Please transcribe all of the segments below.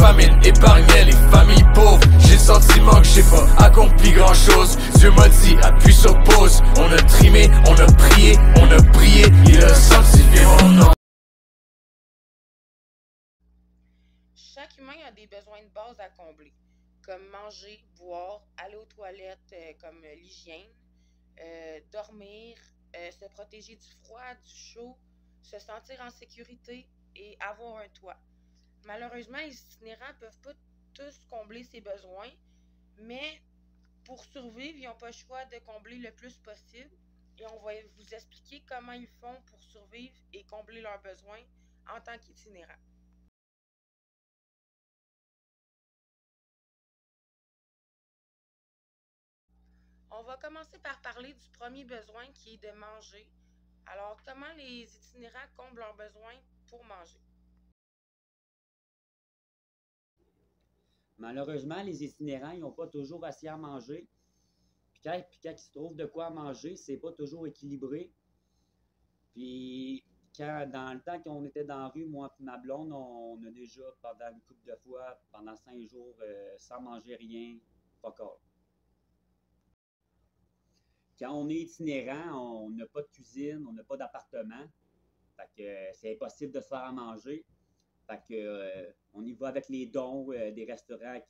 famine épargnait les familles pauvres. J'ai le sentiment que j'ai pas accompli grand chose. Dieu m'a dit appuie sur pause. On a trimé, on a prié, on a prié. Il a sanctifié mon nom. Chaque humain a des besoins de base à combler, comme manger, boire, aller aux toilettes, comme l'hygiène, dormir, se protéger du froid, du chaud, se sentir en sécurité et avoir un toit. Malheureusement, les itinérants ne peuvent pas tous combler ces besoins, mais pour survivre, ils n'ont pas le choix de combler le plus possible. Et on va vous expliquer comment ils font pour survivre et combler leurs besoins en tant qu'itinérants. On va commencer par parler du premier besoin qui est de manger. Alors, comment les itinérants comblent leurs besoins pour manger? Malheureusement, les itinérants, ils n'ont pas toujours assez à manger. Puis quand ils se trouvent de quoi manger, c'est pas toujours équilibré. Puis dans le temps qu'on était dans la rue, moi et ma blonde, on a déjà, pendant une couple de fois, pendant 5 jours, sans manger rien, pas corps. Quand on est itinérant, on n'a pas de cuisine, on n'a pas d'appartement. Fait que c'est impossible de se faire à manger. Fait que on y va avec les dons des restaurants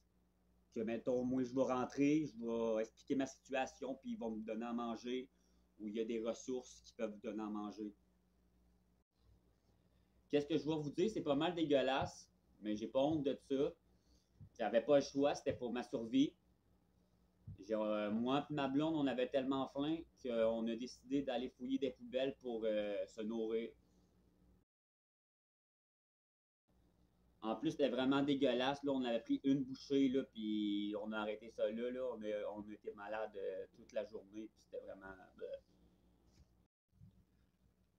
que, mettons, moi je vais rentrer, je vais expliquer ma situation, puis ils vont me donner à manger, ou il y a des ressources qui peuvent vous donner à manger. Qu'est-ce que je vais vous dire? C'est pas mal dégueulasse, mais j'ai pas honte de ça. J'avais pas le choix, c'était pour ma survie. Moi et ma blonde, on avait tellement faim qu'on a décidé d'aller fouiller des poubelles pour se nourrir. En plus, c'était vraiment dégueulasse. Là, on avait pris une bouchée, là, puis on a arrêté ça là. On a été malade toute la journée, puis c'était vraiment.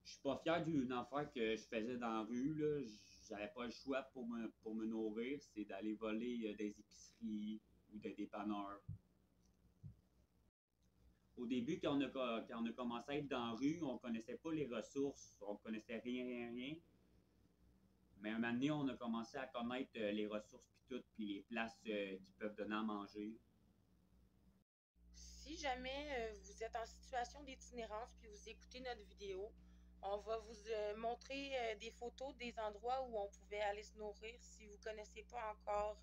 Je suis pas fier d'une affaire que je faisais dans la rue, là. J'avais pas le choix pour me nourrir, c'est d'aller voler des épiceries ou des dépanneurs. Au début, quand on a commencé à être dans la rue, on connaissait pas les ressources, on connaissait rien, rien, rien. Mais un moment donné, on a commencé à connaître les ressources puis tout, puis les places qui peuvent donner à manger. Si jamais vous êtes en situation d'itinérance puis vous écoutez notre vidéo, on va vous montrer des photos des endroits où on pouvait aller se nourrir si vous ne connaissez pas encore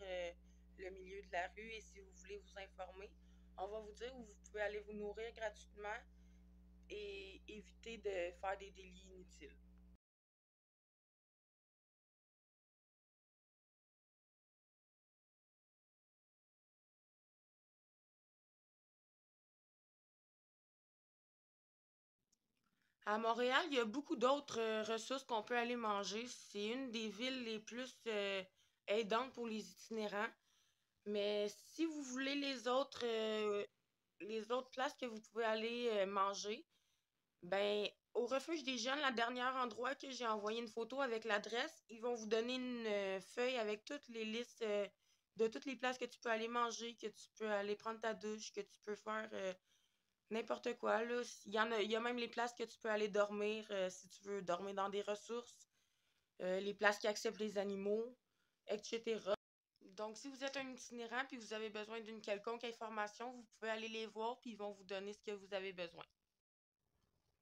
le milieu de la rue et si vous voulez vous informer. On va vous dire où vous pouvez aller vous nourrir gratuitement et éviter de faire des délits inutiles. À Montréal, il y a beaucoup d'autres ressources qu'on peut aller manger. C'est une des villes les plus aidantes pour les itinérants. Mais si vous voulez les autres places que vous pouvez aller manger, ben au refuge des jeunes, la dernière endroit que j'ai envoyé une photo avec l'adresse, ils vont vous donner une feuille avec toutes les listes de toutes les places que tu peux aller manger, que tu peux aller prendre ta douche, que tu peux faire n'importe quoi, là. Il y a même les places que tu peux aller dormir si tu veux dormir dans des ressources, les places qui acceptent les animaux, etc. Donc, si vous êtes un itinérant puis vous avez besoin d'une quelconque information, vous pouvez aller les voir puis ils vont vous donner ce que vous avez besoin.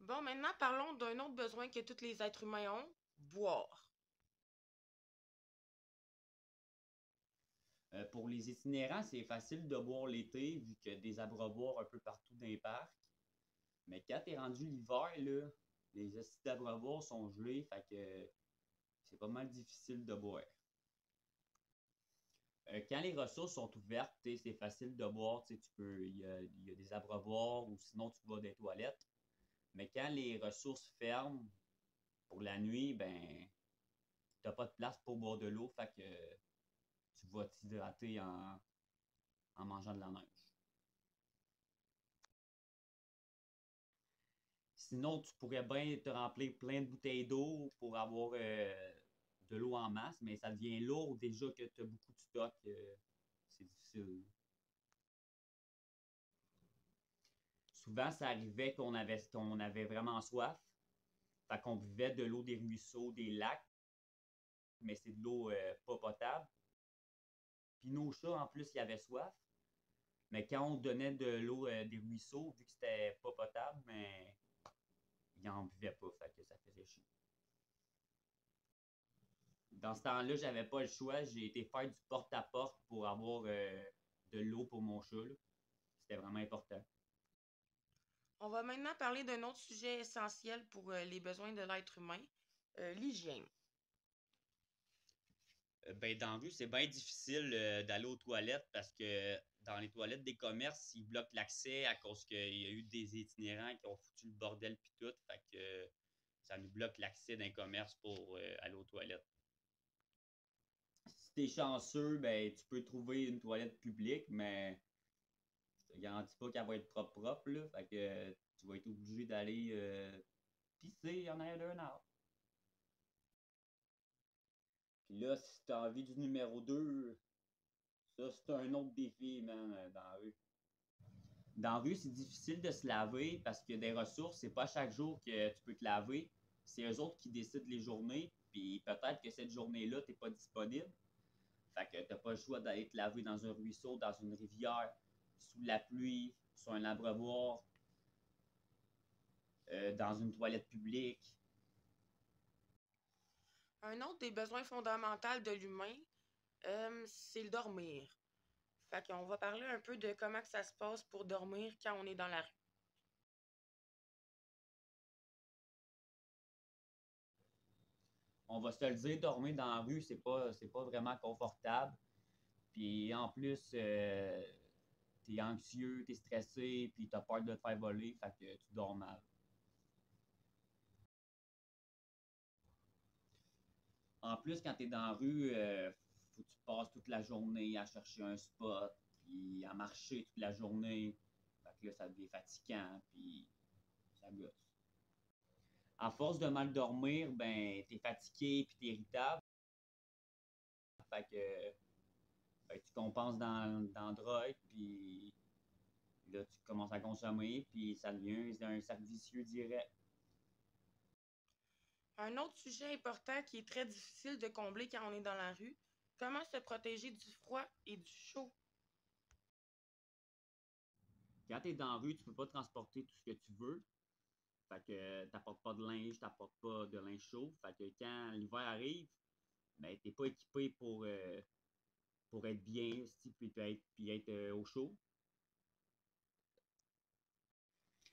Bon, maintenant parlons d'un autre besoin que tous les êtres humains ont, boire. Pour les itinérants, c'est facile de boire l'été vu qu'il y a des abreuvoirs un peu partout dans les parcs. Mais quand t'es rendu l'hiver, là, les hosties d'abreuvoirs sont gelés, fait que c'est pas mal difficile de boire. Quand les ressources sont ouvertes, c'est facile de boire, il y a des abreuvoirs ou sinon tu vas des toilettes. Mais quand les ressources ferment pour la nuit, ben, t'as pas de place pour boire de l'eau, fait que tu vas t'hydrater en mangeant de la neige. Sinon, tu pourrais bien te remplir plein de bouteilles d'eau pour avoir de l'eau en masse, mais ça devient lourd déjà que tu as beaucoup de stock. C'est difficile. Souvent, ça arrivait qu'on avait vraiment soif. Fait qu'on buvait de l'eau des ruisseaux, des lacs, mais c'est de l'eau pas potable. Puis nos chats, en plus, ils avaient soif. Mais quand on donnait de l'eau des ruisseaux, vu que c'était pas potable, mais ils n'en buvaient pas, fait que ça faisait chier. Dans ce temps-là, j'avais pas le choix. J'ai été faire du porte-à-porte pour avoir de l'eau pour mon chat, là. C'était vraiment important. On va maintenant parler d'un autre sujet essentiel pour les besoins de l'être humain, l'hygiène. Ben, dans la rue, c'est bien difficile d'aller aux toilettes parce que dans les toilettes des commerces, ils bloquent l'accès à cause qu'il y a eu des itinérants qui ont foutu le bordel pis tout. Fait que ça nous bloque l'accès d'un commerce pour aller aux toilettes. Si t'es chanceux, ben tu peux trouver une toilette publique, mais je te garantis pas qu'elle va être propre, là. Fait que tu vas être obligé d'aller pisser en arrière d'un arbre. Puis là, si t'as envie du numéro 2, ça c'est un autre défi, man, dans la rue. Dans la rue, c'est difficile de se laver parce qu'il y a des ressources. C'est pas chaque jour que tu peux te laver. C'est eux autres qui décident les journées. Puis peut-être que cette journée-là, t'es pas disponible. Fait que t'as pas le choix d'aller te laver dans un ruisseau, dans une rivière, sous la pluie, sur un abreuvoir, dans une toilette publique. Un autre des besoins fondamentaux de l'humain, c'est le dormir. Fait qu'on va parler un peu de comment que ça se passe pour dormir quand on est dans la rue. On va se le dire, dormir dans la rue, c'est pas vraiment confortable. Puis en plus, t'es anxieux, t'es stressé, puis t'as peur de te faire voler, fait que tu dors mal. En plus, quand t'es dans la rue, faut que tu passes toute la journée à chercher un spot, puis à marcher toute la journée. Fait que là, ça devient fatigant, puis ça gosse. À force de mal dormir, ben, t'es fatigué, puis t'es irritable. Fait que ben, tu compenses dans la drogue, puis là, tu commences à consommer, puis ça devient un cercle vicieux direct. Un autre sujet important qui est très difficile de combler quand on est dans la rue, comment se protéger du froid et du chaud. Quand t'es dans la rue, tu peux pas transporter tout ce que tu veux. Fait que t'apportes pas de linge, t'apportes pas de linge chaud. Fait que quand l'hiver arrive, ben t'es pas équipé pour être bien, puis être au chaud.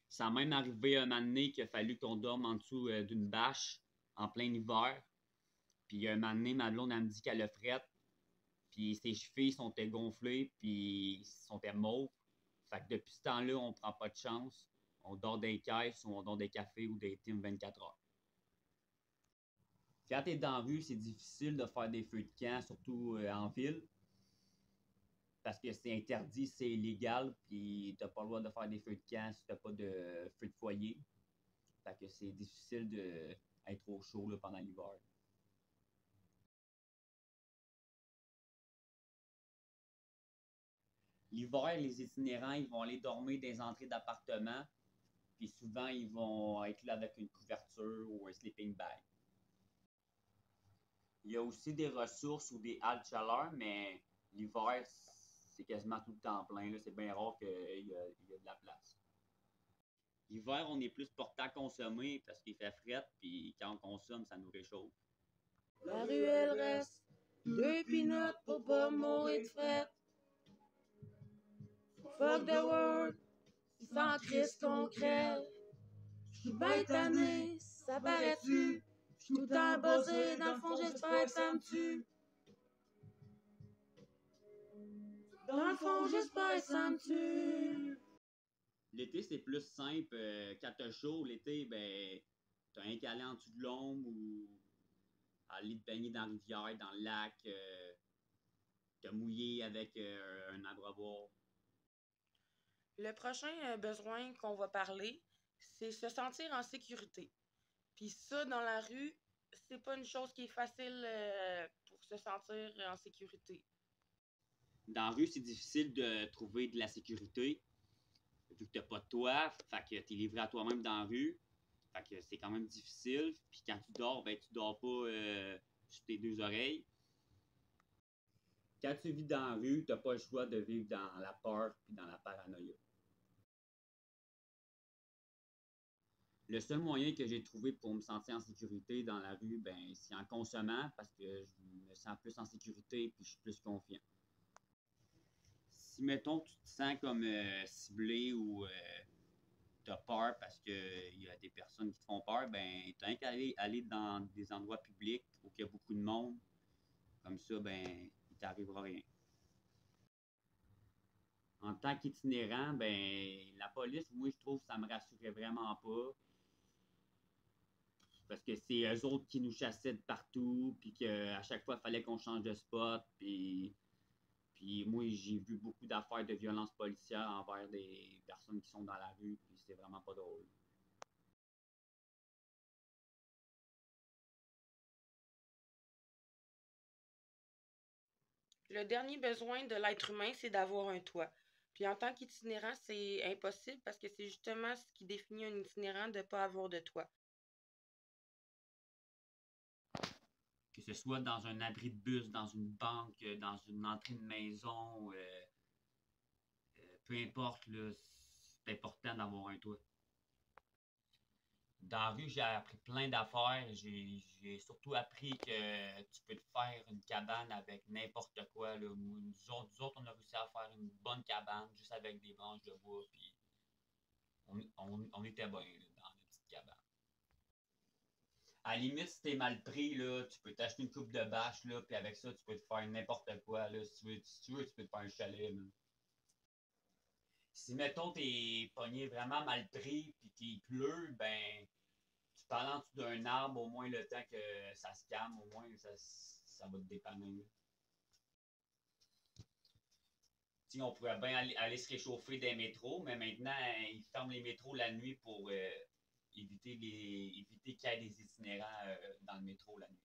Ça a même arrivé un moment donné qu'il a fallu qu'on dorme en dessous d'une bâche en plein hiver. Puis un moment donné, ma blonde, elle me dit qu'elle a frette. Puis ses chevilles sont gonflées, puis sont mauves. Fait que depuis ce temps-là, on prend pas de chance. On dort des caisses ou on dort des cafés ou des teams 24 heures. Quand t'es dans la rue, c'est difficile de faire des feux de camp, surtout en ville. Parce que c'est interdit, c'est illégal, puis t'as pas le droit de faire des feux de camp si t'as pas de feu de foyer. Fait que c'est difficile d'être au chaud là, pendant l'hiver. L'hiver, les itinérants, ils vont aller dormir dans les entrées d'appartements, puis souvent, ils vont être là avec une couverture ou un sleeping bag. Il y a aussi des ressources ou des haltes chaleur, mais l'hiver, c'est quasiment tout le temps plein, là. C'est bien rare qu'il y a de la place. L'hiver, on est plus porté à consommer parce qu'il fait fret, puis quand on consomme, ça nous réchauffe. La rue, elle reste 2 pinottes pour pas mourir de fret. Fuck the world, c'est sans Christ qu'on crève. J'suis ben tanné, ça paraît-tu? J'suis tout le temps buzzé, dans le fond j'espère que ça me tue. Dans le fond j'espère que ça me tue. L'été, c'est plus simple. Quand t'as chaud, l'été, ben, t'as un qu'à aller en dessous de l'ombre ou aller te baigner dans la rivière, dans le lac, te mouiller avec un abreuvoir. Le prochain besoin qu'on va parler, c'est se sentir en sécurité. Puis ça, dans la rue, c'est pas une chose qui est facile pour se sentir en sécurité. Dans la rue, c'est difficile de trouver de la sécurité, vu que t'as pas de toit, fait que t'es livré à toi-même dans la rue. Fait que c'est quand même difficile. Puis quand tu dors, ben tu dors pas sur tes deux oreilles. Quand tu vis dans la rue, tu n'as pas le choix de vivre dans la peur et dans la paranoïa. Le seul moyen que j'ai trouvé pour me sentir en sécurité dans la rue, ben, c'est en consommant parce que je me sens plus en sécurité et je suis plus confiant. Si, mettons, tu te sens comme ciblé ou tu as peur parce qu'il y a des personnes qui te font peur, ben, tu as qu'à aller dans des endroits publics où il y a beaucoup de monde. Comme ça, ben, il t'arrivera rien. En tant qu'itinérant, ben, la police, moi, je trouve que ça me rassurait vraiment pas. Parce que c'est eux autres qui nous chassaient de partout, puis qu'à chaque fois, il fallait qu'on change de spot. Puis moi, j'ai vu beaucoup d'affaires de violence policière envers des personnes qui sont dans la rue, puis c'est vraiment pas drôle. Le dernier besoin de l'être humain, c'est d'avoir un toit. Puis en tant qu'itinérant, c'est impossible parce que c'est justement ce qui définit un itinérant de ne pas avoir de toit. Que ce soit dans un abri de bus, dans une banque, dans une entrée de maison, peu importe, là, c'est important d'avoir un toit. Dans la rue, j'ai appris plein d'affaires. J'ai surtout appris que tu peux te faire une cabane avec n'importe quoi, là. Nous autres, on a réussi à faire une bonne cabane juste avec des branches de bois. Puis on était bien là, dans la petite cabane. À la limite, si t'es mal pris, là, tu peux t'acheter une coupe de bâche, là, puis avec ça, tu peux te faire n'importe quoi. Là. Si tu veux, tu peux te faire un chalet. Là. Si, mettons, t'es pogné vraiment mal pris, puis qu'il pleut, ben, tu parles en dessous d'un arbre, au moins le temps que ça se calme, au moins ça va te dépanner. T'sais, on pourrait bien aller se réchauffer des métros, mais maintenant, ils ferment les métros la nuit pour éviter qu'il y ait des itinérants dans le métro la nuit.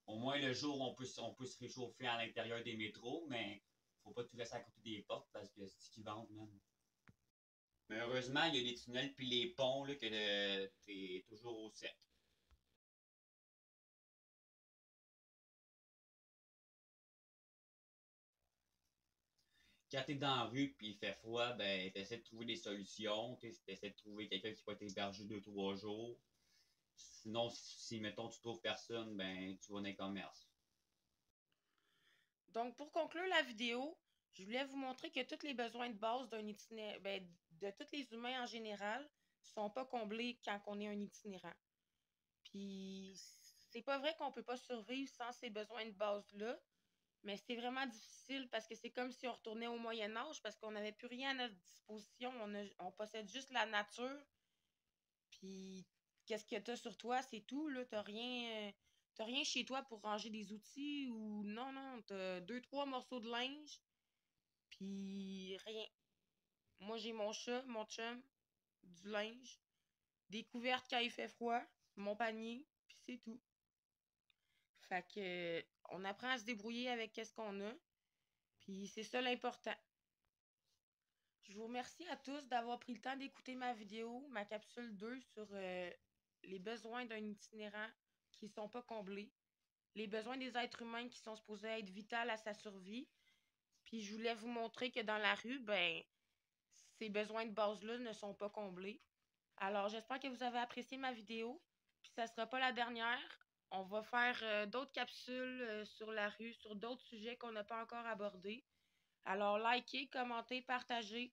Au moins, le jour, on peut se réchauffer à l'intérieur des métros, mais faut pas tout rester à côté des portes parce que c'est ce qui vendent, même. Mais heureusement, il y a des tunnels puis les ponts là, que t'es toujours au sec. Quand t'es dans la rue puis il fait froid, ben t'essaies de trouver des solutions. T'essaies de trouver quelqu'un qui va t'héberger 2-3 jours. Sinon, si mettons tu trouves personne, ben tu vas dans les commerces. Donc, pour conclure la vidéo, je voulais vous montrer que tous les besoins de base d'un itinérant, de tous les humains en général, sont pas comblés quand on est un itinérant. Puis, c'est pas vrai qu'on peut pas survivre sans ces besoins de base-là, mais c'est vraiment difficile parce que c'est comme si on retournait au Moyen Âge parce qu'on n'avait plus rien à notre disposition. On possède juste la nature. Puis, qu'est-ce que t'as sur toi, c'est tout, là. T'as rien chez toi pour ranger des outils ou non, non, t'as 2, 3 morceaux de linge, puis rien. Moi, j'ai mon chat, mon chum, du linge, des couvertes quand il fait froid, mon panier, puis c'est tout. Fait que on apprend à se débrouiller avec qu'est-ce qu'on a, puis c'est ça l'important. Je vous remercie à tous d'avoir pris le temps d'écouter ma vidéo, ma capsule 2 sur les besoins d'un itinérant qui ne sont pas comblés, les besoins des êtres humains qui sont supposés être vitaux à sa survie. Puis je voulais vous montrer que dans la rue, ben, ces besoins de base-là ne sont pas comblés. Alors, j'espère que vous avez apprécié ma vidéo. Puis ça ne sera pas la dernière. On va faire d'autres capsules sur la rue, sur d'autres sujets qu'on n'a pas encore abordés. Alors, likez, commentez, partagez.